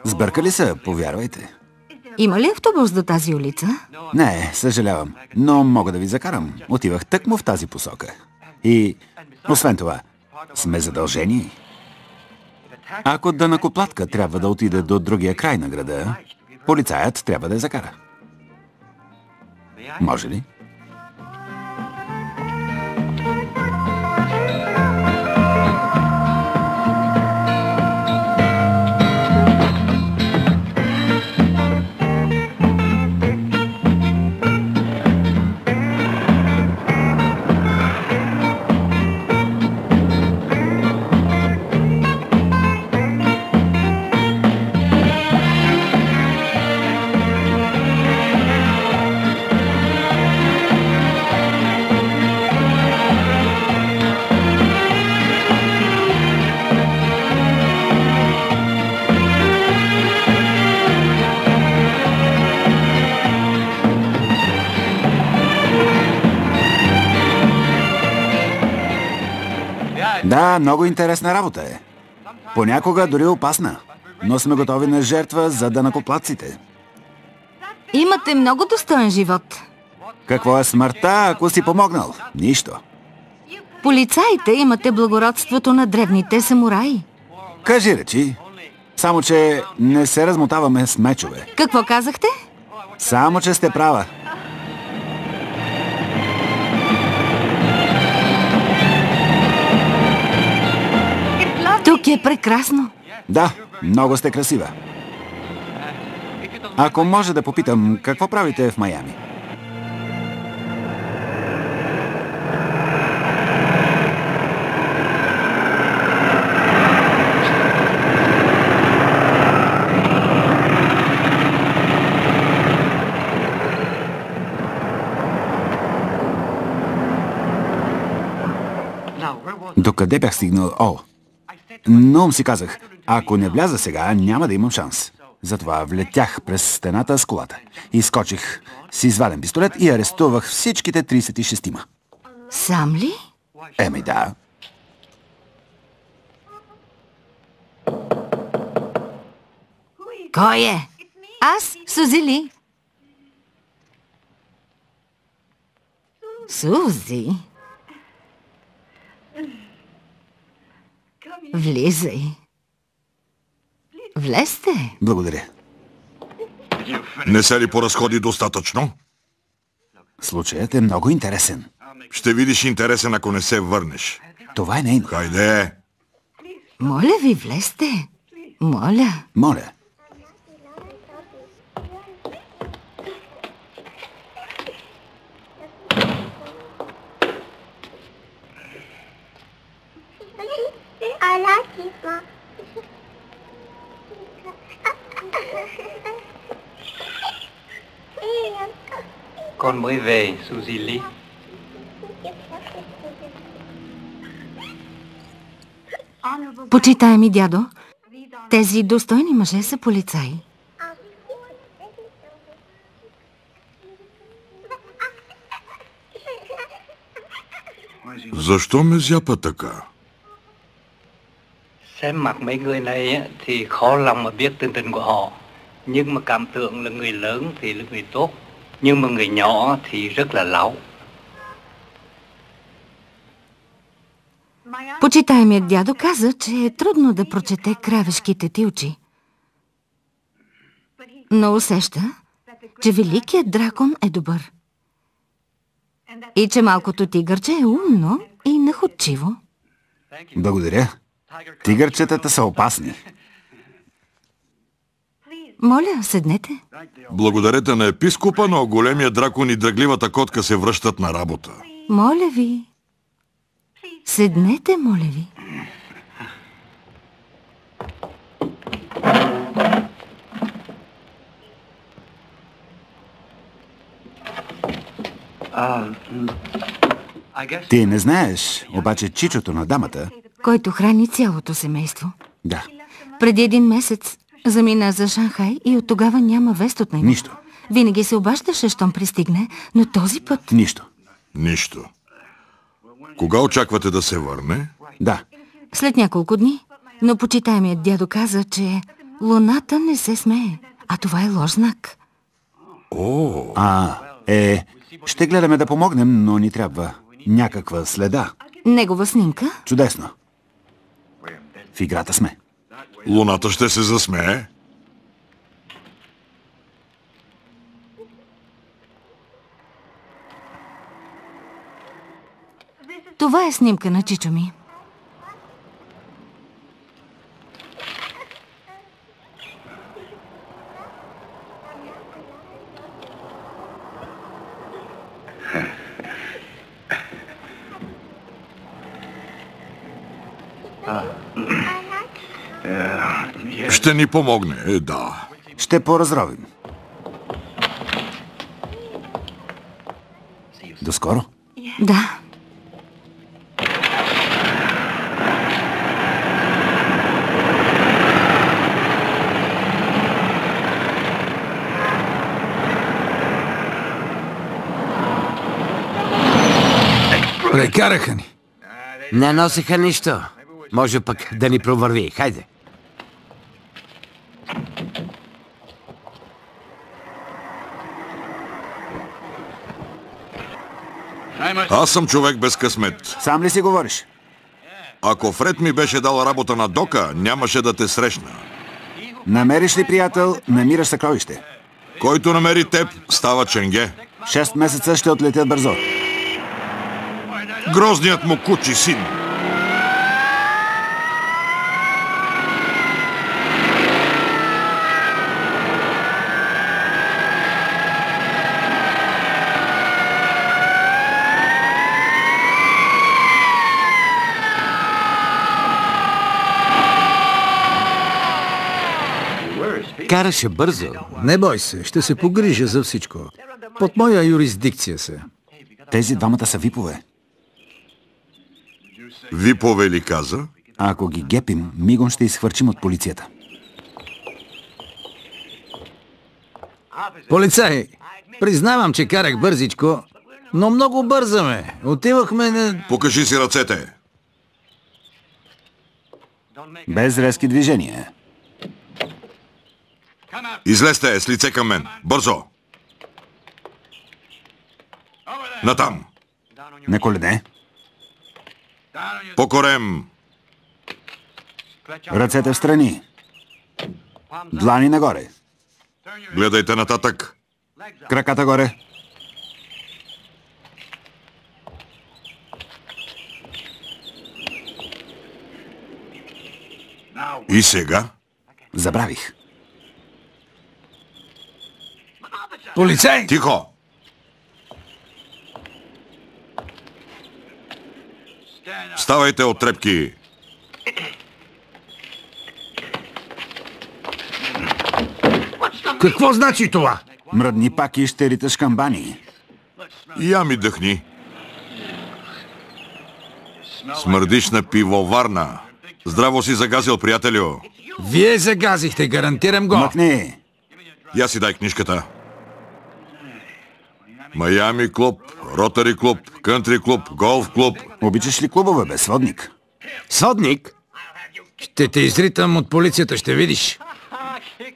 Сбъркали са, повярвайте. Има ли автобус до тази улица? Не, съжалявам, но мога да ви закарам. Отивах тъкмо в тази посока. И, освен това, сме задължени. Ако данъкоплатка трябва да отиде до другия край на града, полицаят трябва да я закара. Може ли? Да, много интересна работа е. Понякога дори опасна, но сме готови на жертва за данъкоплатците. Имате много достоен живот. Какво е смъртта, ако си помогнал? Нищо. Полицаите имате благородството на древните самураи. Кажи речи. Само, че не се размотаваме с мечове. Какво казахте? Само, че сте права. Тук е прекрасно. Да, много сте красива. Ако може да попитам, какво правите в Майами? Докъде бях стигнал? На ум си казах, ако не вляза сега, няма да имам шанс. Затова влетях през стената с колата. Изскочих с изваден пистолет и арестувах всичките 36-ма. Сам ли? Еми да. Кой е? Аз, Сузи Ли. Сузи? Влизай. Влезте. Благодаря. Не се ли поразходи достатъчно? Случаят е много интересен. Ще видиш интересен, ако не се върнеш. Това е нейно. Хайде! Моля ви, влезте. Моля. Моля. Con mới về, Suzy Lee. Почитаеми дядо, тези достойни мъже са полицаи. Защо ме зяпа така? Xem mặt mấy người này á, thì khó lòng mà biết tình tình của họ. Nhưng mà cảm tưởng là người lớn thì là người tốt. Nhưng mà người nhỏ thì rất là láo. Почитаемият дядо каза, че е трудно да прочете кравешките ти очи. Но усеща, че великият дракон е добър. И че малкото тигърче е умно и находчиво. Благодаря. Тигърчетата са опасни. Моля, седнете. Благодарете на епископа, но големия дракон и дръгливата котка се връщат на работа. Моля ви. Седнете, моля ви. Ти не знаеш, обаче чичото на дамата... Който храни цялото семейство. Да, Преди 1 месец замина за Шанхай и от тогава няма вест от него. нищо, Винаги се обаждаше, щом пристигне, но този път... нищо. Нищо. Кога очаквате да се върне? Да, След няколко дни. Но почитаемият дядо каза, че луната не се смее, а това е лош знак. ще гледаме да помогнем, но ни трябва някаква следа. Негова снимка? Чудесно. В играта сме. Луната ще се засмее. Това е снимка на чичо ми. Ще ни помогне, да. Ще поразровим. До скоро. Да. Прекараха ни. Не носиха нищо. Може пък да ни провърви. Хайде. Аз съм човек без късмет. Сам ли си говориш? Ако Фред ми беше дал работа на Дока, нямаше да те срещна. Намериш ли приятел, намираш съкровище. Който намери теб, става ченге. 6 месеца ще отлетят бързо. Грозният му кучи син. Караше бързо. Не бой се, ще се погрижа за всичко. Под моя юрисдикция се. Тези двамата са випове. Випове ли каза? А ако ги гепим, мигом ще изхвърчим от полицията. Полицай, признавам, че карах бързичко, но много бързаме. Отивахме на... Покажи си ръцете. Без резки движения. Излезте с лице към мен. Бързо. Натам. На колене. По корем. Ръцете в страни. Длани нагоре. Гледайте нататък. Краката горе. И сега? Забравих. Полицай! Тихо! Ставайте от трепки! Какво значи това? Мръдни пак и ще риташ камбани. Я ми дъхни. Смърдиш на пивоварна. Здраво си загазил, приятелю. Вие загазихте, гарантирам го. Мъкни! Я си дай книжката. Майами клуб, Ротари клуб, Кънтри клуб, Голф клуб. Обичаш ли клубове, бе, сводник? Сводник? Ще те изритам от полицията, ще видиш.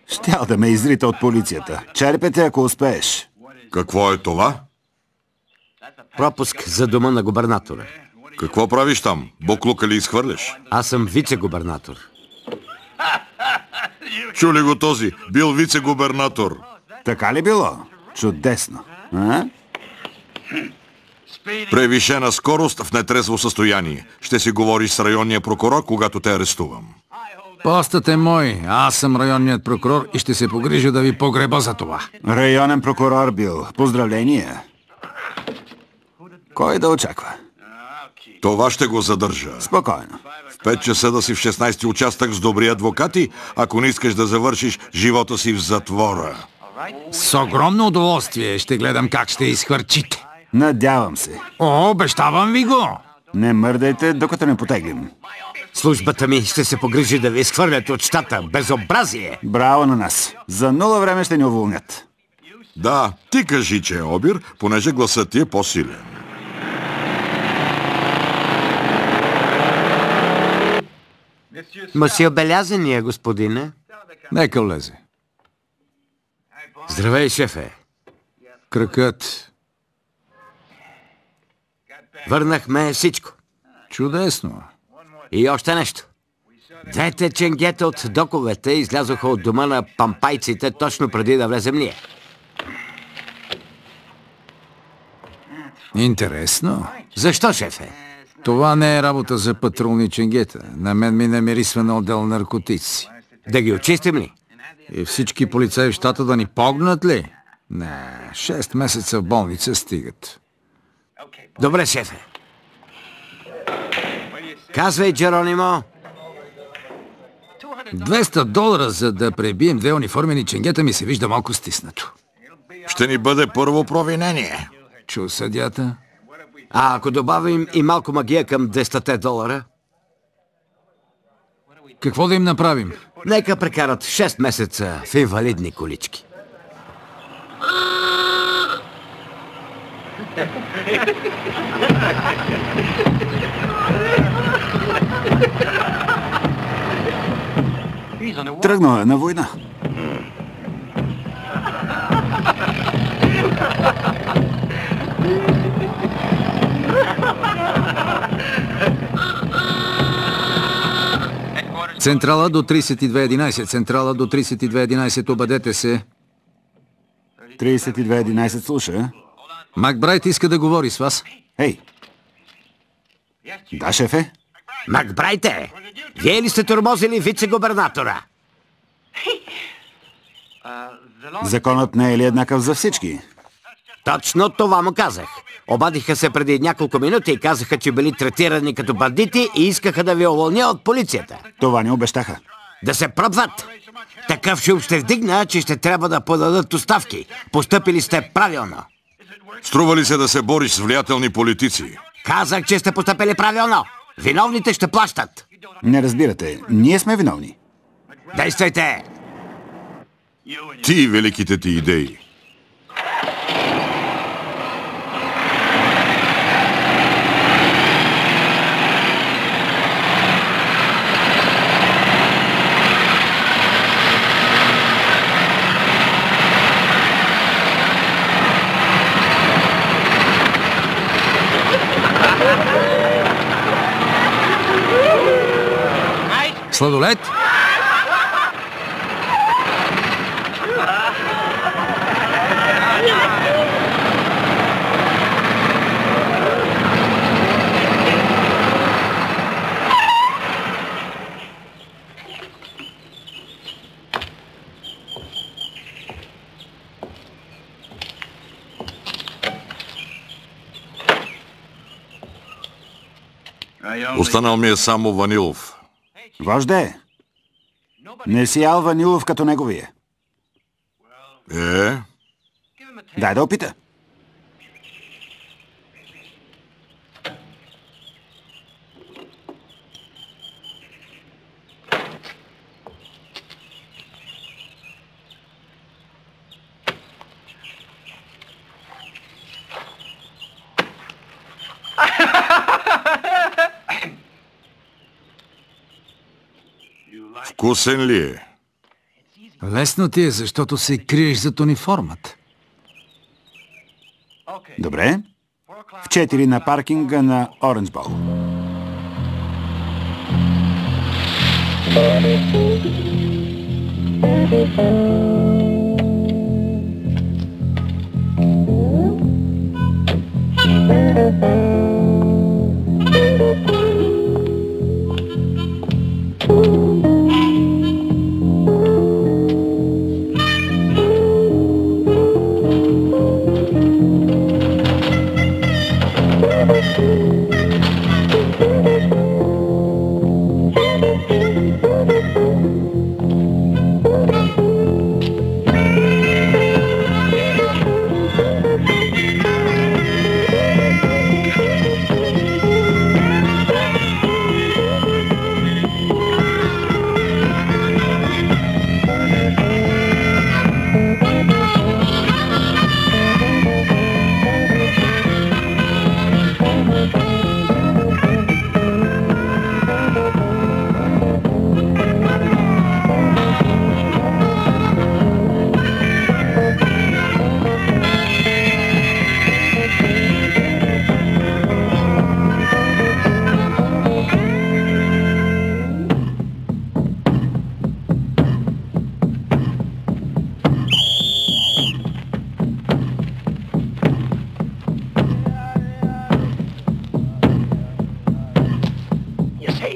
Щял да ме изрита от полицията. Черпете, ако успееш. Какво е това? Пропуск за дома на губернатора. Какво правиш там? Буклука ли изхвърляш? Аз съм вице-губернатор. Чули го този? Бил вице-губернатор. Така ли било? Чудесно. А? Превишена скорост в нетрезво състояние. Ще си говориш с районния прокурор, когато те арестувам. Постът е мой, аз съм районният прокурор и ще се погрижа да ви погреба за това. Районен прокурор бил. Поздравления. Кой да очаква? Това ще го задържа. Спокойно. В 5 часа да си в 16-ти участък с добри адвокати, ако не искаш да завършиш живота си в затвора. С огромно удоволствие ще гледам как ще изхвърчите. Надявам се. О, обещавам ви го! Не мърдайте, докато не потеглим. Службата ми ще се погрижи да ви изхвърлят от щата. Безобразие! Браво на нас. За 0 време ще ни уволнят. Да, ти кажи, че е обир, понеже гласът ти е по-силен. Масио белязания, господине. Нека влезе. Здравей, шефе. Кракът. Върнахме всичко. Чудесно. И още нещо. Двете ченгета от доковете излязоха от дома на пампайците точно преди да влезем ние. Интересно. Защо, шефе? Това не е работа за патрулни ченгета. На мен ми намирисва на отдел наркотици. Да ги очистим ли? И всички полицаи в щата да ни погнат ли? Не, 6 месеца в болница стигат. Добре, шефе. Казвай, Джеронимо. $200 за да пребием 2 униформени ченгета ми се вижда малко стиснато. Ще ни бъде първо провинение. Чу съдята? А ако добавим и малко магия към $200? Какво да им направим? Нека прекарат 6 месеца в инвалидни колички. Тръгнал е на война. Централа до 3211. Централа до 3211. Обадете се. 3211 слуша. Макбрайт иска да говори с вас. Ей! Да, шефе? Макбрайте, вие ли сте тормозили вице-губернатора? Законът не е ли еднакъв за всички? Точно това му казах. Обадиха се преди няколко минути и казаха, че били третирани като бандити и искаха да ви уволня от полицията. Това ни обещаха. Да се пробват. Такъв шум ще вдигна, че ще трябва да подадат оставки. Постъпили сте правилно. Струва ли се да се бориш с влиятелни политици? Казах, че сте постъпили правилно. Виновните ще плащат. Не разбирате. Ние сме виновни. Действайте! Ти и великите ти идеи. Сладолет? Останал ми е само ванилов. Вожде, не си ял ванилов като неговия. Дай да опита. Вкусен ли е? Лесно ти е, защото се криеш зад униформата. Добре. В 4 на паркинга на Оранж Бол.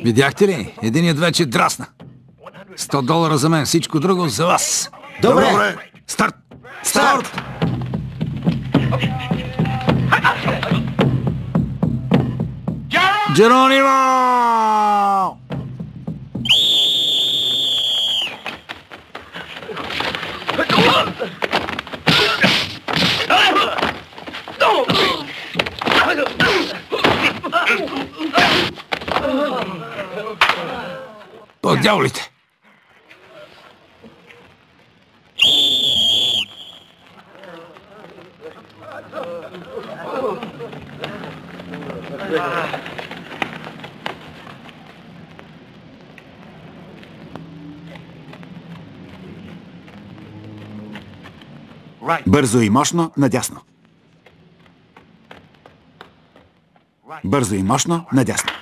Видяхте ли? Единият вече драсна. $100 за мен, всичко друго за вас. Добре. Старт! Старт! Джеронимо! По дяволите! Бързо и мощно надясно. Бързо и мощно надясно.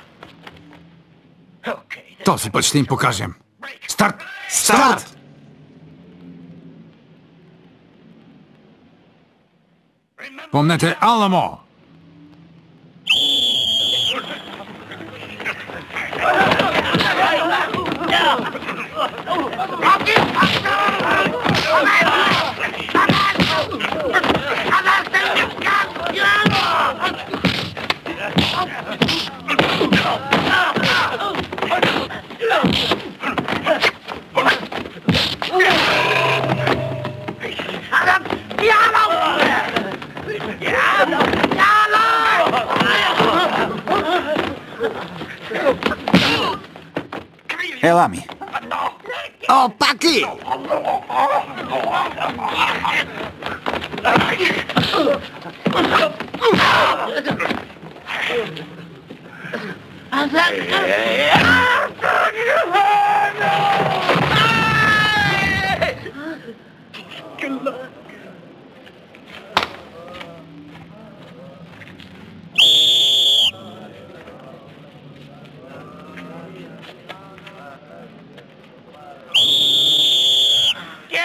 Този път ще им покажем. Старт! Старт! Помнете Аламо! Ела ми. О, пак ли?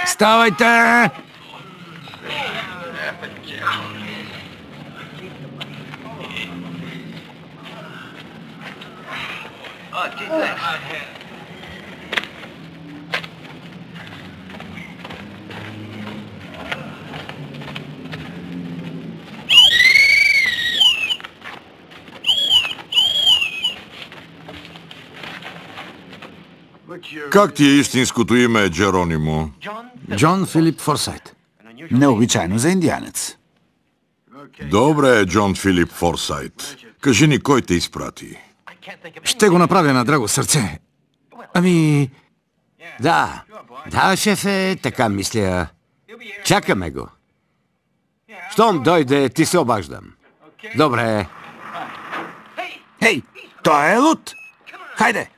Ставайте! Как ти е истинското име, Джеронимо? Джон Филип Форсайт. Необичайно за индианец. Добре, Джон Филип Форсайт. Кажи ни, кой те изпрати? Ще го направя на драго сърце. Ами... Да, шефе, така мисля. Чакаме го. Щом дойде, ти се обаждам. Добре. Хей, той е луд! Хайде!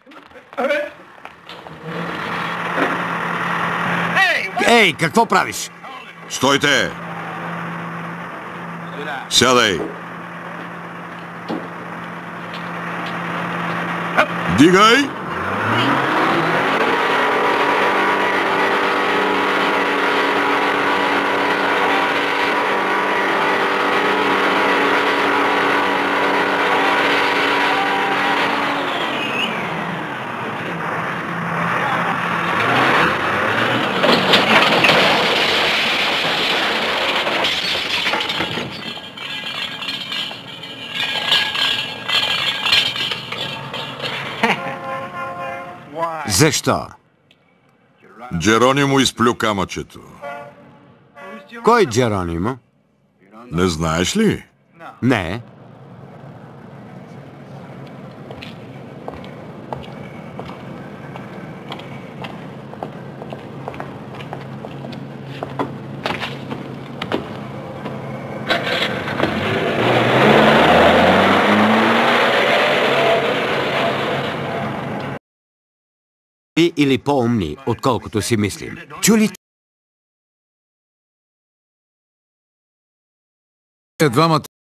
Ей, какво правиш? Стойте! Сядай! Дигай! Защо? Джеронимо изплю камъчето. Кой Джеронимо? Не знаеш ли? Не. Или по-умни, отколкото си мислим. Чули? Двамата